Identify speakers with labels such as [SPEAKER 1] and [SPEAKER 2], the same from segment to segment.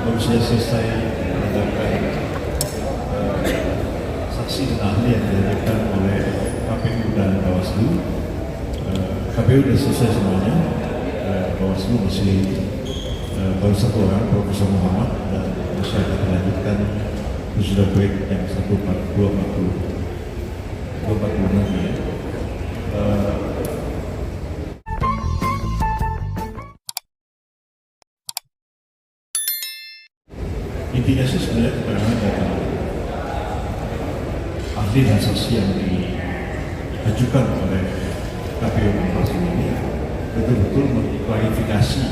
[SPEAKER 1] baru saja selesai mendengarkan saksi dan ahli yang dihadirkan oleh KPU dan Bawaslu. KPU sudah selesai semuanya, Bawaslu masih baru satu orang, Profesor Muhammad, dan masih akan dilanjutkan sudah baik yang 240 nanti ya. Intinya sih sebenarnya keterangan dari ahli dan saksi yang diajukan oleh KPU ini betul-betul mengklarifikasi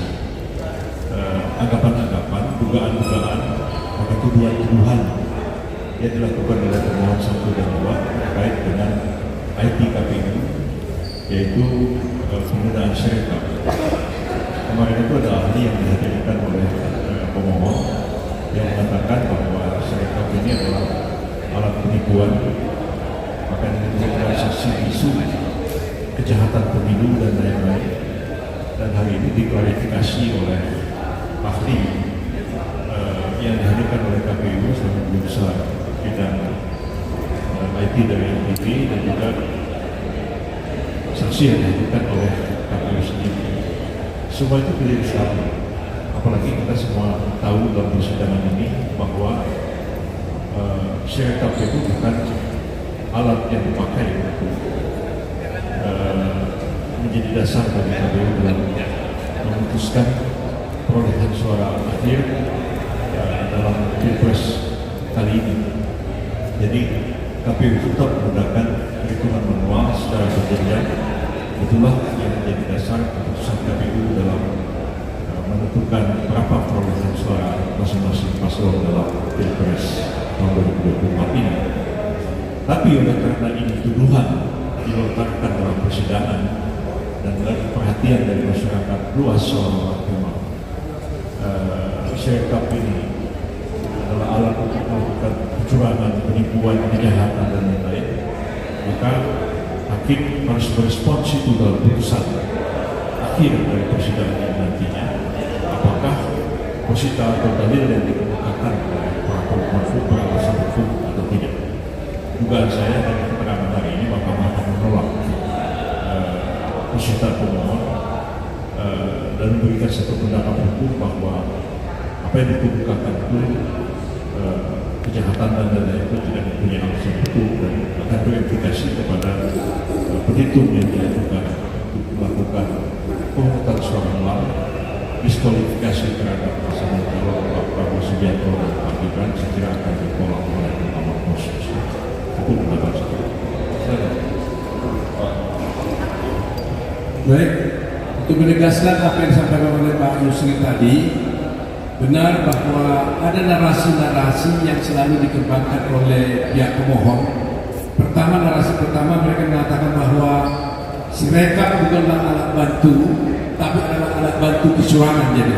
[SPEAKER 1] anggapan-anggapan, dugaan-dugaan, atau tuduhan-tuduhan yang dilakukan oleh pemohon 1 dan 2 terkait dengan IT KPU, yaitu penggunaan Sirekap. Kemarin itu ada ahli yang dihadirkan oleh pemohon yang mengatakan bahwa Sirekap ini adalah alat penipuan, bahkan realisasi isu kejahatan pemilu dan lain-lain. Dan hari ini diklarifikasi oleh ahli yang dihadirkan oleh KPU sebagai guru besar bidang IT dari NTT, dan juga saksi yang dihadirkan oleh KPU sendiri. Semua itu tidak salah. Apalagi kita semua tahu dalam persidangan ini bahwa Sirekap itu bukan alat yang dipakai untuk menjadi dasar bagi KPU dalam memutuskan perolehan suara akhir dalam Pilpres kali ini. Jadi KPU tetap menggunakan perhitungan manual secara berjenjang. Itulah yang menjadi dasar keputusan KPU dalam menentukan berapa perolehan suara masing-masing paslon dalam Pilpres tahun 2024 ini. Tapi oleh karena ini tuduhan dilontarkan dalam persidangan dan menarik perhatian dari masyarakat luas soal tema Sirekap ini adalah alat untuk melakukan kecurangan, penipuan, kejahatan dan lain-lain, maka hakim harus merespons itu dalam putusan akhir dari persidangan ini nantinya. Apakah posita atau dalil yang dikemukakan oleh para pemohon beralasan hukum atau tidak? Dugaan saya dari keterangan hari ini Mahkamah akan menolak posita pemohon dan memberikan satu pendapat hukum bahwa apa yang dikemukakan itu kejahatan dan lain-lain itu tidak mempunyai alasan hukum dan akan berimplikasi kepada petitum yang dilakukan untuk melakukan pemungutan suara ulang, diskualifikasi terhadap pasangan calon Pak Prabowo Subianto dan Pak Gibran, saya kira akan ditolak oleh Mahkamah Konstitusi. Itu pendapat saya.
[SPEAKER 2] Baik, untuk menegaskan apa yang disampaikan oleh Pak Yusri tadi, benar bahwa ada narasi-narasi yang selalu dikembangkan oleh pihak pemohon. Pertama, narasi pertama mereka mengatakan bahwa Sirekap bukanlah alat bantu, tapi adalah alat bantu kecurangan jadi.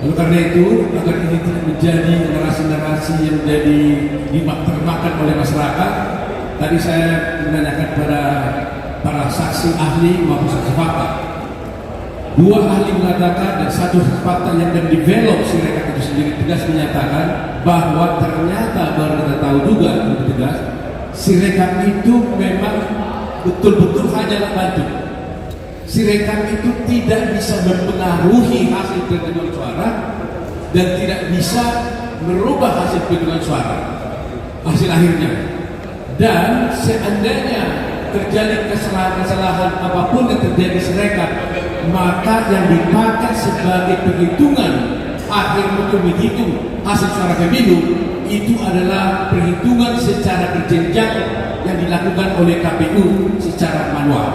[SPEAKER 2] Oleh karena itu, agar ini tidak menjadi narasi-narasi yang menjadi termakan oleh masyarakat, tadi saya menanyakan kepada para saksi ahli maupun saksi fakta. Dua ahli mengatakan dan satu saksi fakta yang mendevelop Sirekap itu sendiri tegas menyatakan bahwa ternyata baru kita tahu juga lebih tegas, Sirekap itu memang betul-betul hanyalah bantu. Sirekap itu tidak bisa mempengaruhi hasil penghitungan suara dan tidak bisa merubah hasil penghitungan suara hasil akhirnya. Dan seandainya terjadi kesalahan apapun yang terjadi Sirekap, maka yang dipakai sebagai perhitungan akhir untuk menghitung hasil suara pemilu itu adalah perhitungan secara berjenjang yang dilakukan oleh KPU secara manual.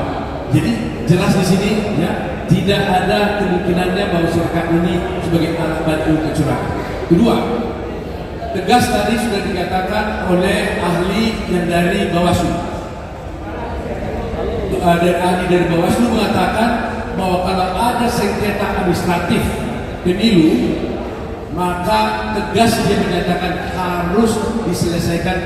[SPEAKER 2] Jadi jelas di sini ya, tidak ada kemungkinannya bahwa Sirekap ini sebagai alat bantu kecurangan. Kedua, tegas tadi sudah dikatakan oleh ahli yang dari Bawaslu. Ahli dari Bawaslu mengatakan bahwa kalau ada sengketa administratif pemilu, maka tegas dia menyatakan harus diselesaikan,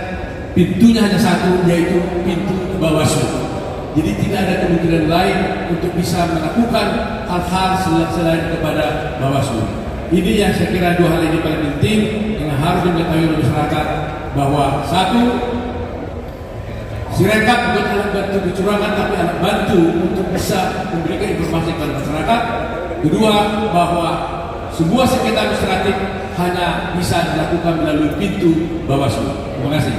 [SPEAKER 2] pintunya hanya satu, yaitu pintu Bawaslu. Jadi tidak ada kemungkinan lain untuk bisa melakukan hal-hal selain kepada Bawaslu. Ini yang saya kira dua hal ini paling penting yang harus diketahui oleh masyarakat, bahwa satu, Sirekap bukan alat bantu kecurangan, tapi alat bantu untuk bisa memberikan informasi kepada masyarakat. Kedua, bahwa sebuah sengketa administratif hanya bisa dilakukan melalui pintu Bawaslu. Terima kasih.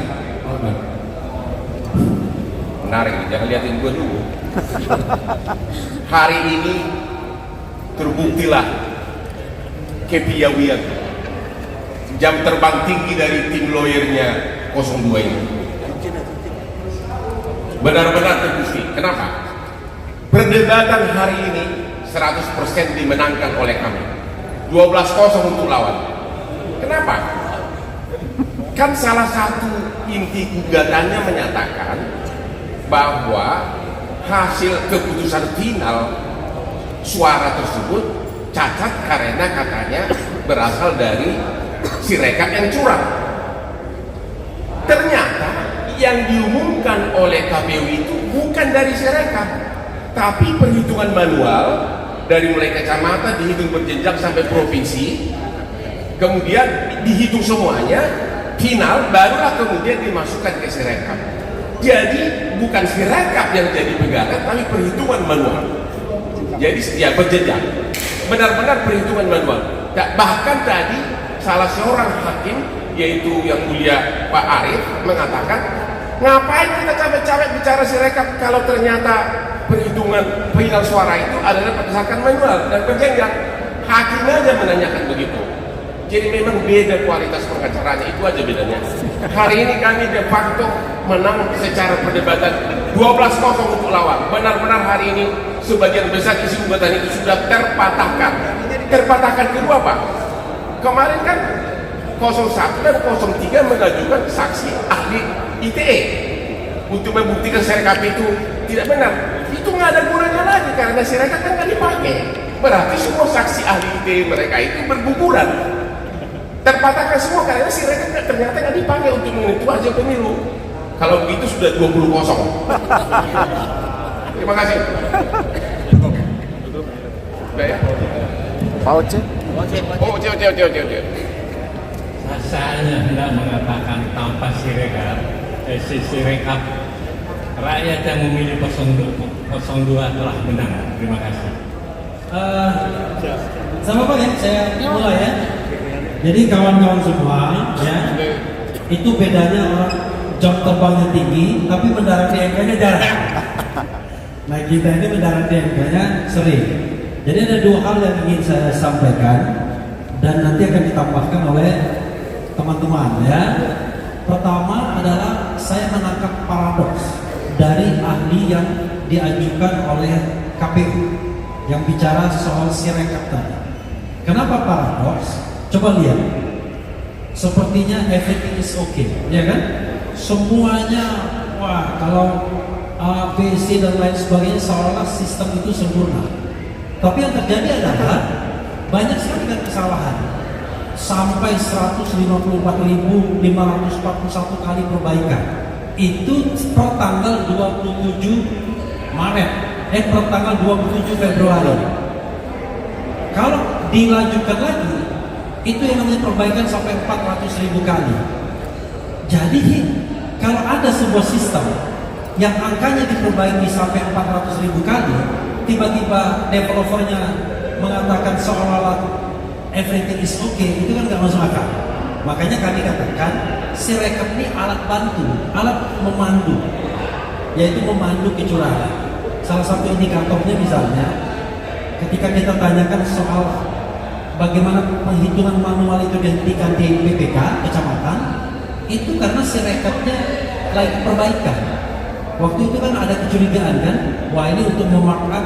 [SPEAKER 3] Menarik, jangan liatin gue dulu. Hari ini terbuktilah kepiawaian jam terbang tinggi dari tim lawyernya 02 ini. Benar-benar terbukti. Kenapa? Perdebatan hari ini 100% dimenangkan oleh kami. 12-0 untuk lawan. Kenapa? Kan salah satu inti gugatannya menyatakan bahwa hasil keputusan final suara tersebut cacat karena katanya berasal dari Sirekap yang curang. Ternyata yang diumumkan oleh KPU itu bukan dari Sirekap, tapi perhitungan manual dari mulai kecamatan dihitung berjenjang sampai provinsi, kemudian dihitung semuanya, final barulah kemudian dimasukkan ke Sirekap. Jadi bukan Sirekap yang jadi pegangan, tapi perhitungan manual. Jadi ya berjenjang, benar-benar perhitungan manual. Bahkan tadi salah seorang hakim, yaitu yang mulia Pak Arief, mengatakan, ngapain kita capek-capek bicara Sirekap kalau ternyata perhitungan final suara itu adalah berdasarkan manual dan berjenjang. Hakim aja menanyakan begitu. Jadi memang beda kualitas pengacaranya, itu aja bedanya. Hari ini kami de facto menang secara perdebatan 12-0 untuk lawan. Benar-benar hari ini sebagian besar isi gugatan itu sudah terpatahkan. Terpatahkan kedua apa? Kemarin kan 01 dan 03 mengajukan saksi ahli ITE untuk membuktikan Sirekap itu tidak benar. Itu nggak ada gunanya lagi karena Sirekap kan nggak dipakai. Berarti semua saksi ahli ITE mereka itu berguguran. Terpatahkan semua karena Sirekap ternyata nggak dipakai untuk menentukan hasil pemilu. Kalau begitu sudah 20-0. Terima kasih. Sudah ya?
[SPEAKER 4] Pak Oce.
[SPEAKER 3] Oh, Oce.
[SPEAKER 5] Saya hendak mengatakan tanpa Sirekap, rakyat yang memilih 02 telah menang. Terima kasih.
[SPEAKER 6] Sama Pak ya, saya mulai ya. Jadi kawan-kawan semua ya, itu bedanya orang jam terbangnya tinggi, tapi mendarat di MK-nya jarang. Nah kita ini mendarat di MK-nya sering. Jadi ada dua hal yang ingin saya sampaikan dan nanti akan ditambahkan oleh teman-teman ya. Pertama adalah saya menangkap paradoks dari ahli yang diajukan oleh KPU yang bicara soal Sirekap tadi. Kenapa paradoks? Coba lihat, sepertinya everything is okay, ya kan? Semuanya, wah kalau A, B, C dan lain sebagainya seolah sistem itu sempurna. Tapi yang terjadi adalah banyak sekali kan kesalahan. Sampai 154.541 kali perbaikan. Itu per tanggal 27 Maret, per tanggal 27 Februari. Kalau dilanjutkan lagi, itu yang namanya perbaikan sampai 400.000 kali. Jadi kalau ada sebuah sistem yang angkanya diperbaiki sampai 400.000 kali, tiba-tiba developernya mengatakan seolah-olah everything is okay, itu kan nggak masuk akal. Makanya kami katakan Sirekap ini alat bantu, alat memandu, yaitu memandu kecurangan. Salah satu indikatornya misalnya, ketika kita tanyakan soal bagaimana penghitungan manual itu dihentikan di PPK kecamatan, itu karena Sirekapnya lagi perbaikan. Waktu itu kan ada kecurigaan kan, wah ini untuk memarkup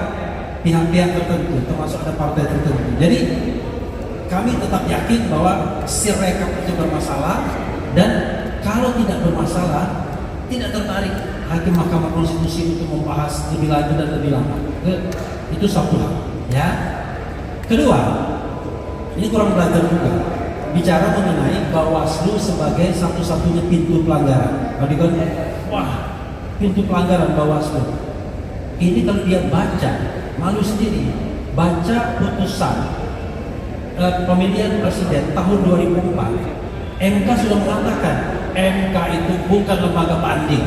[SPEAKER 6] pihak-pihak tertentu, termasuk ada partai tertentu. Jadi kami tetap yakin bahwa Sirekap itu bermasalah, dan kalau tidak bermasalah, tidak tertarik Hakim Mahkamah Konstitusi untuk membahas lebih lanjut dan lebih lama. Itu satu hal. Ya. Kedua, ini kurang belajar juga, bicara mengenai Bawaslu sebagai satu-satunya pintu pelanggaran. Kalau dikatakan, wah, pintu pelanggaran Bawaslu. Ini kalau dia baca, malu sendiri, baca putusan pemilihan presiden tahun 2004, MK sudah mengatakan MK itu bukan lembaga banding,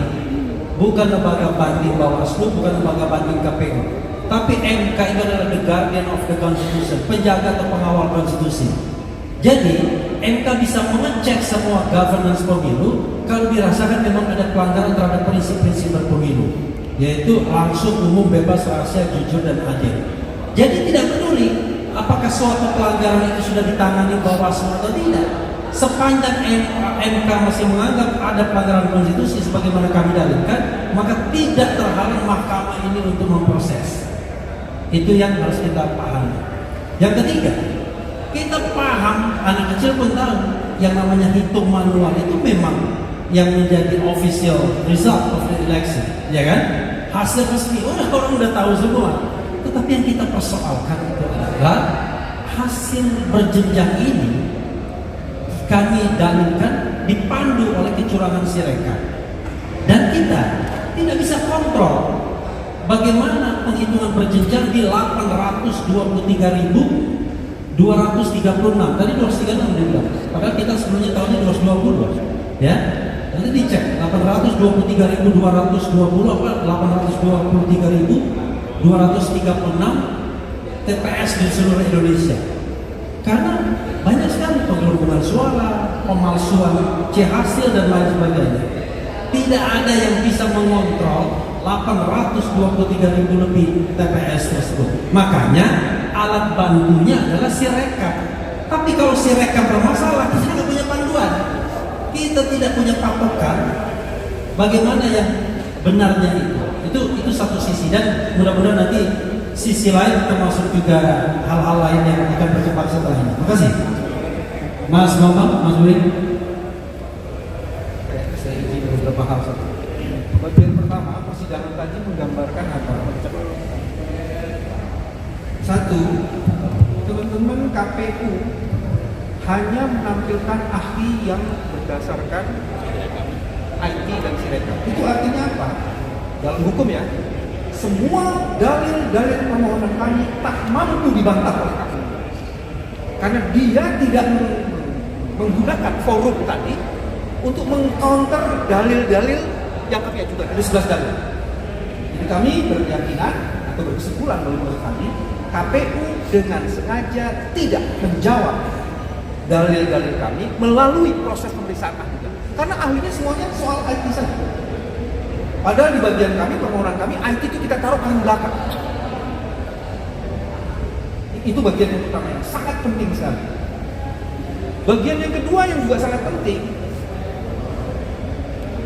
[SPEAKER 6] bukan lembaga banding Bawaslu, bukan lembaga banding KPU, tapi MK itu adalah the guardian of the constitution, penjaga atau pengawal konstitusi. Jadi MK bisa mengecek semua governance pemilu kalau dirasakan memang ada pelanggaran terhadap prinsip-prinsip berpemilu, yaitu langsung, umum, bebas, rahasia, jujur, dan adil. Jadi tidak peduli apakah suatu pelanggaran itu sudah ditangani Bawaslu atau tidak, sepanjang MK masih menganggap ada pelanggaran konstitusi sebagaimana kami dalilkan, maka tidak terhalang mahkamah ini untuk memproses. Itu yang harus kita pahami. Yang ketiga, kita paham, anak kecil pun tahu yang namanya hitung manual itu memang yang menjadi official result of the election, ya kan? Hasil resmi, orang udah tahu semua. Tetapi yang kita persoalkan itu adalah hasil berjenjang ini kami dalilkan dipandu oleh kecurangan Sirekap, dan kita tidak bisa kontrol bagaimana penghitungan berjenjang di 823.236. Tadi 236 dibilang, padahal kita sebelumnya tahunnya 220, ya. Nanti dicek 823.220 apa 823.236 TPS di seluruh Indonesia. Karena banyak sekali penggelembungan suara, pemalsuan hasil dan lain sebagainya. Tidak ada yang bisa mengontrol 823.000 lebih TPS tersebut. Makanya alat bantunya adalah Sirekap. Tapi kalau Sirekap bermasalah, kita tidak punya panduan, kita tidak punya patokan bagaimana yang benarnya itu satu sisi, dan mudah-mudahan nanti sisi lain termasuk juga hal-hal lain yang akan berkembang setelah ini. Terima kasih, Mas Bambang, Mas Win. Saya izin beberapa hal. Bagian pertama, persidangan tadi menggambarkan apa? Satu, teman-teman KPU hanya menampilkan ahli yang berdasarkan IT dan Sirekap. Itu artinya apa? Dalam hukum ya, semua dalil-dalil permohonan kami tak mampu dibantah oleh KPU. Karena dia tidak menggunakan forum tadi untuk mengcounter dalil-dalil yang kami ajukan. Ada 11 dalil. Jadi kami berkeyakinan atau berkesimpulan menurut kami, KPU dengan sengaja tidak menjawab dalil-dalil kami melalui proses pemeriksaan ahli. Karena ahlinya semuanya soal IT saja. Padahal di bagian kami, permohonan kami, IT itu kita taruh paling belakang. Itu bagian yang pertama yang sangat penting sekali. Bagian yang kedua yang juga sangat penting,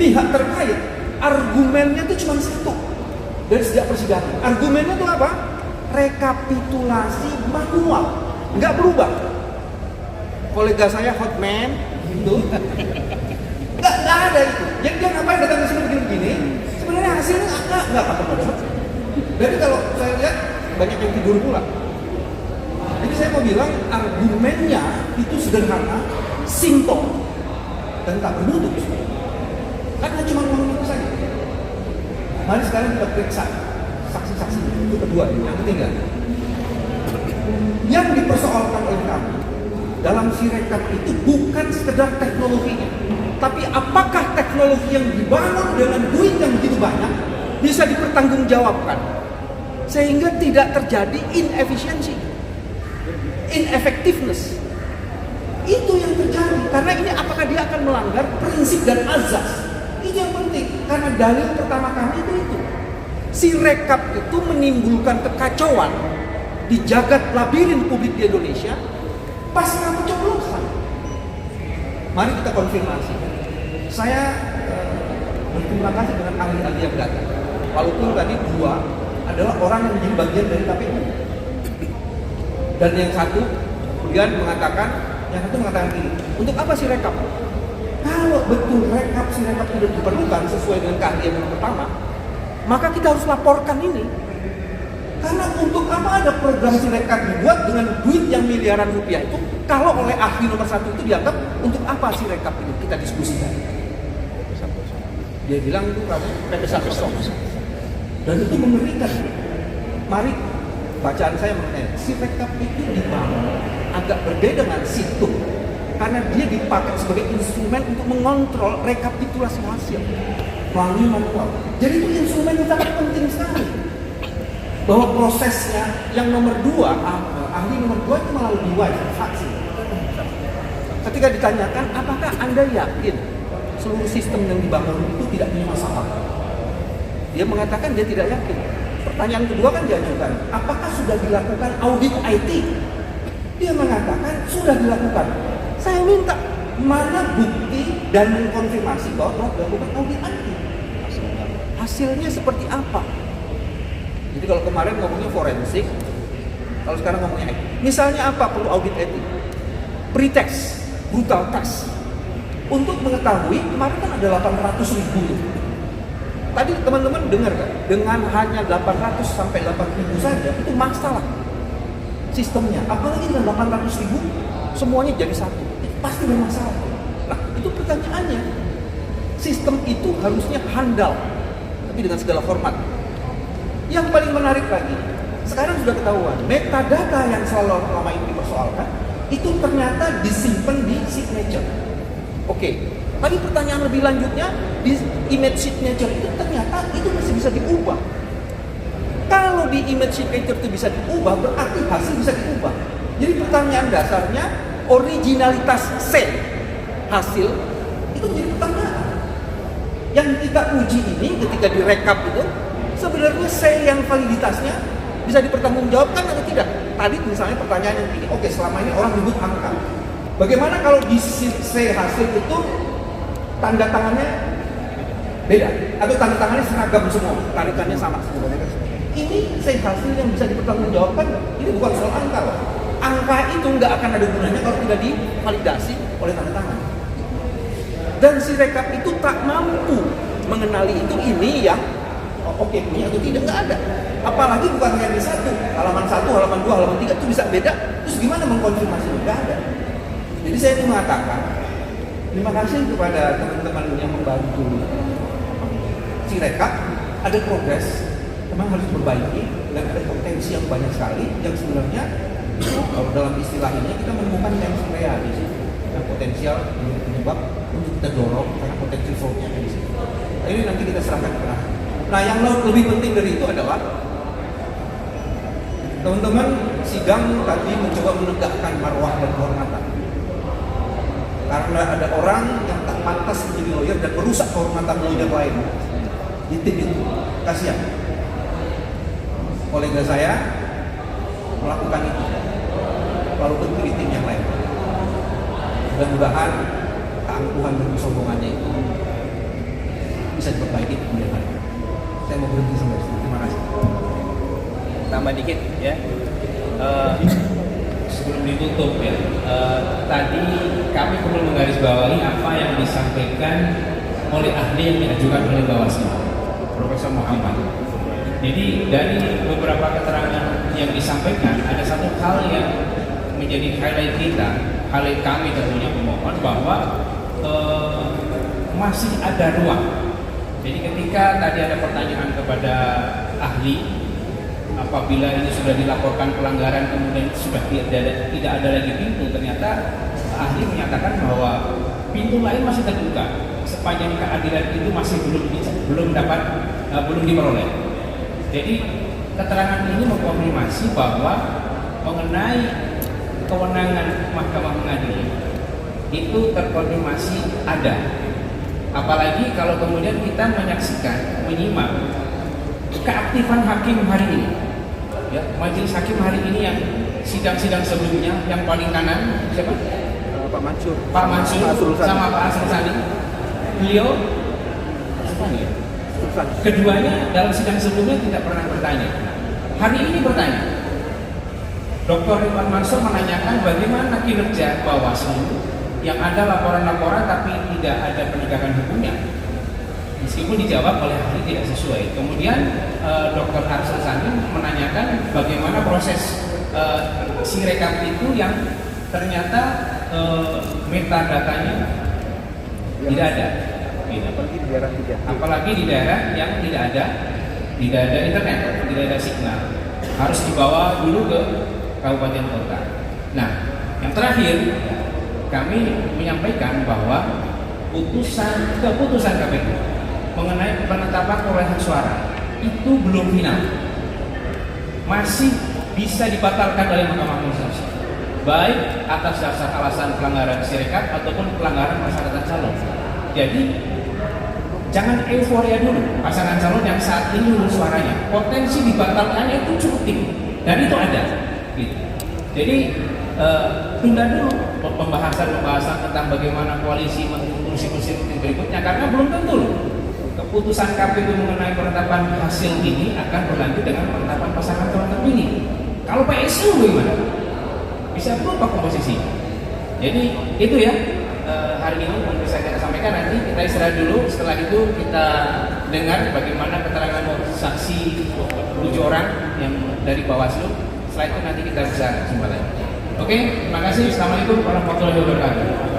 [SPEAKER 6] pihak terkait argumennya itu cuma satu dari sejak persidangan. Argumennya itu apa? Rekapitulasi manual, nggak berubah. Kolega saya Hotman itu nggak ada itu. Jadi dia ngapain datang ke sini begini-begini? Sebenarnya hasilnya nggak apa-apa. Jadi kalau saya lihat banyak yang tidur pula. Jadi saya mau bilang argumennya itu sederhana, simpel, dan tak bermutu. Karena cuma ngomong itu saja. Mari sekarang kita periksa saksi-saksi itu kedua. Yang ketiga, yang dipersoalkan oleh kami dalam Sirekap itu bukan sekedar teknologinya, tapi apakah teknologi yang dibangun dengan duit yang begitu banyak bisa dipertanggungjawabkan sehingga tidak terjadi inefisiensi, ineffectiveness. Itu yang terjadi. Karena ini apakah dia akan melanggar prinsip dan azas. Itu yang penting. Karena dalil pertama kami itu. Sirekap itu menimbulkan kekacauan di jagat labirin publik di Indonesia pasca pencoblosan. Mari kita konfirmasi. Saya berterima kasih dengan ahli-ahli yang datang. Walaupun tadi dua adalah orang yang menjadi bagian dari KPU. Dan yang satu kemudian mengatakan, gini, untuk apa Sirekap? Kalau betul rekap Sirekap tidak diperlukan sesuai dengan keahlian yang pertama, maka kita harus laporkan ini. Karena untuk apa ada program Sirekap dibuat dengan duit yang miliaran rupiah itu, kalau oleh ahli nomor satu itu dianggap untuk apa Sirekap ini kita diskusikan? Dia bilang itu kamu pepes kosong. Dan itu mengerikan. Mari bacaan saya mengenai Sirekap itu dibangun
[SPEAKER 4] agak berbeda dengan situng karena dia dipakai sebagai instrumen untuk mengontrol rekapitulasi hasil melalui manual. Jadi itu instrumen yang sangat penting sekali. Bahwa prosesnya yang nomor 2, ahli nomor 2 itu malah lebih wise, faksi. Ketika ditanyakan, apakah Anda yakin seluruh sistem yang dibangun itu tidak punya masalah? Dia mengatakan dia tidak yakin. Pertanyaan kedua kan diajukan, apakah sudah dilakukan audit IT? Dia mengatakan sudah dilakukan. Saya minta mana bukti dan mengkonfirmasi bahwa telah dilakukan audit IT. Hasilnya seperti apa? Jadi kalau kemarin ngomongnya forensik, kalau sekarang ngomongnya etik. Misalnya apa perlu audit etik? Pretext, brutal test. Untuk mengetahui, kemarin kan ada 800.000. Tadi teman-teman dengar kan? Dengan hanya 800 sampai 8.000 saja, itu masalah sistemnya. Apalagi dengan 800.000, semuanya jadi satu. Itu pasti bermasalah. Nah, itu pertanyaannya. Sistem itu harusnya handal, tapi dengan segala hormat. Yang paling menarik lagi, sekarang sudah ketahuan, metadata yang selalu lama ini dipersoalkan, itu ternyata disimpan di signature. Oke, tadi pertanyaan lebih lanjutnya, di image signature itu ternyata itu masih bisa diubah. Kalau di image signature itu bisa diubah, berarti hasil bisa diubah. Jadi pertanyaan dasarnya, originalitas C hasil, itu menjadi pertanyaan. Yang kita uji ini ketika direkap itu, sebenarnya C yang validitasnya bisa dipertanggungjawabkan atau tidak? Tadi misalnya pertanyaan yang ini, oke, selama ini orang menyebut angka. Bagaimana kalau di C hasil itu tanda tangannya beda? Atau tanda tangannya seragam semua, tarikannya sama semua? Ini C hasil yang bisa dipertanggungjawabkan. Ini bukan soal angka loh. Angka itu nggak akan ada gunanya kalau tidak divalidasi oleh tanda tangan. Dan si rekap itu tak mampu mengenali itu ini yang oke punya atau tidak, nggak ada. Apalagi bukan hanya di satu, halaman 1, halaman 2, halaman 3 itu bisa beda. Terus gimana mengkonfirmasi? Nggak ada. Jadi saya ingin mengatakan terima kasih kepada teman-teman yang membantu si rekap. Ada progres, memang harus diperbaiki dan ada potensi yang banyak sekali yang sebenarnya itu kalau dalam istilah ini kita menemukan yang rea di situ, yang potensial penyebab untuk kita dorong karena potensi fraudnya di situ. Nah, ini nanti kita serahkan ke ahli. Nah, yang lebih penting dari itu adalah teman-teman sidang tadi mencoba menegakkan marwah dan kehormatan. Karena ada orang yang tak pantas menjadi lawyer dan merusak kehormatan lawyer lain di tim itu. Kasihan. Kolega saya melakukan itu, lalu bentuk di tim yang lain. Mudah-mudahan keangkuhan dan kesombongannya itu bisa diperbaiki kemudian hari. Saya mau berhenti sampai di sini. Terima kasih.
[SPEAKER 7] Tambah dikit ya.
[SPEAKER 5] Sebelum ditutup ya, tadi kami perlu menggarisbawahi apa yang disampaikan oleh ahli yang diajukan oleh Bawaslu, Profesor Muhammad. Jadi dari beberapa keterangan yang disampaikan, ada satu hal yang menjadi highlight kita, highlight kami tentunya pemohon, bahwa masih ada ruang. Jadi ketika tadi ada pertanyaan kepada ahli, apabila ini sudah dilaporkan pelanggaran kemudian sudah tidak ada lagi pintu, ternyata ahli menyatakan bahwa pintu lain masih terbuka sepanjang keadilan itu masih belum diperoleh. Jadi keterangan ini mengkonfirmasi bahwa mengenai kewenangan Mahkamah Mengadili itu terkonfirmasi ada. Apalagi kalau kemudian kita menyaksikan, menyimak keaktifan hakim hari ini. Ya, majelis hakim hari ini yang sidang-sidang sebelumnya, yang paling kanan siapa?
[SPEAKER 4] Pak Mansur.
[SPEAKER 5] Pak Mansur sama Pak Asrul Sani. Beliau keduanya dalam sidang sebelumnya tidak pernah bertanya. Hari ini bertanya. Dr. Ridwan Mansur menanyakan bagaimana kinerja Bawaslu yang ada laporan-laporan tapi tidak ada penegakan hukumnya. Meskipun dijawab oleh ahli tidak sesuai. Kemudian Dr. Arsul Sani menanyakan bagaimana proses sirekap itu yang ternyata metadatanya tidak ada.
[SPEAKER 4] Apalagi di daerah 3.
[SPEAKER 5] Apalagi di daerah yang tidak ada internet, tidak ada signal. Harus dibawa dulu ke kabupaten kota. Nah, Yang terakhir, kami menyampaikan bahwa keputusan KPU mengenai penetapan perolehan suara itu belum final, masih bisa dibatalkan oleh Mahkamah Konstitusi, baik atas dasar alasan pelanggaran Sirekap ataupun pelanggaran persyaratan calon. Jadi jangan euforia dulu pasangan calon yang saat ini lulus suaranya, potensi dibatalkannya itu cukup tinggi dan itu ada. Gitu. Jadi tunda dulu pembahasan tentang bagaimana koalisi kursi-kursi berikutnya, karena belum tentu loh keputusan KPU mengenai penetapan hasil ini akan berlanjut dengan penetapan pasangan calon terpilih. Kalau PSU bagaimana? Bisa berubah komposisi. Jadi itu ya hari ini yang bisa kita sampaikan. Nanti kita istirahat dulu, setelah itu kita dengar bagaimana keterangan saksi 7 orang yang dari Bawaslu. Setelah itu nanti kita bisa jumpa lagi. Oke, terima kasih. Assalamualaikum warahmatullahi wabarakatuh.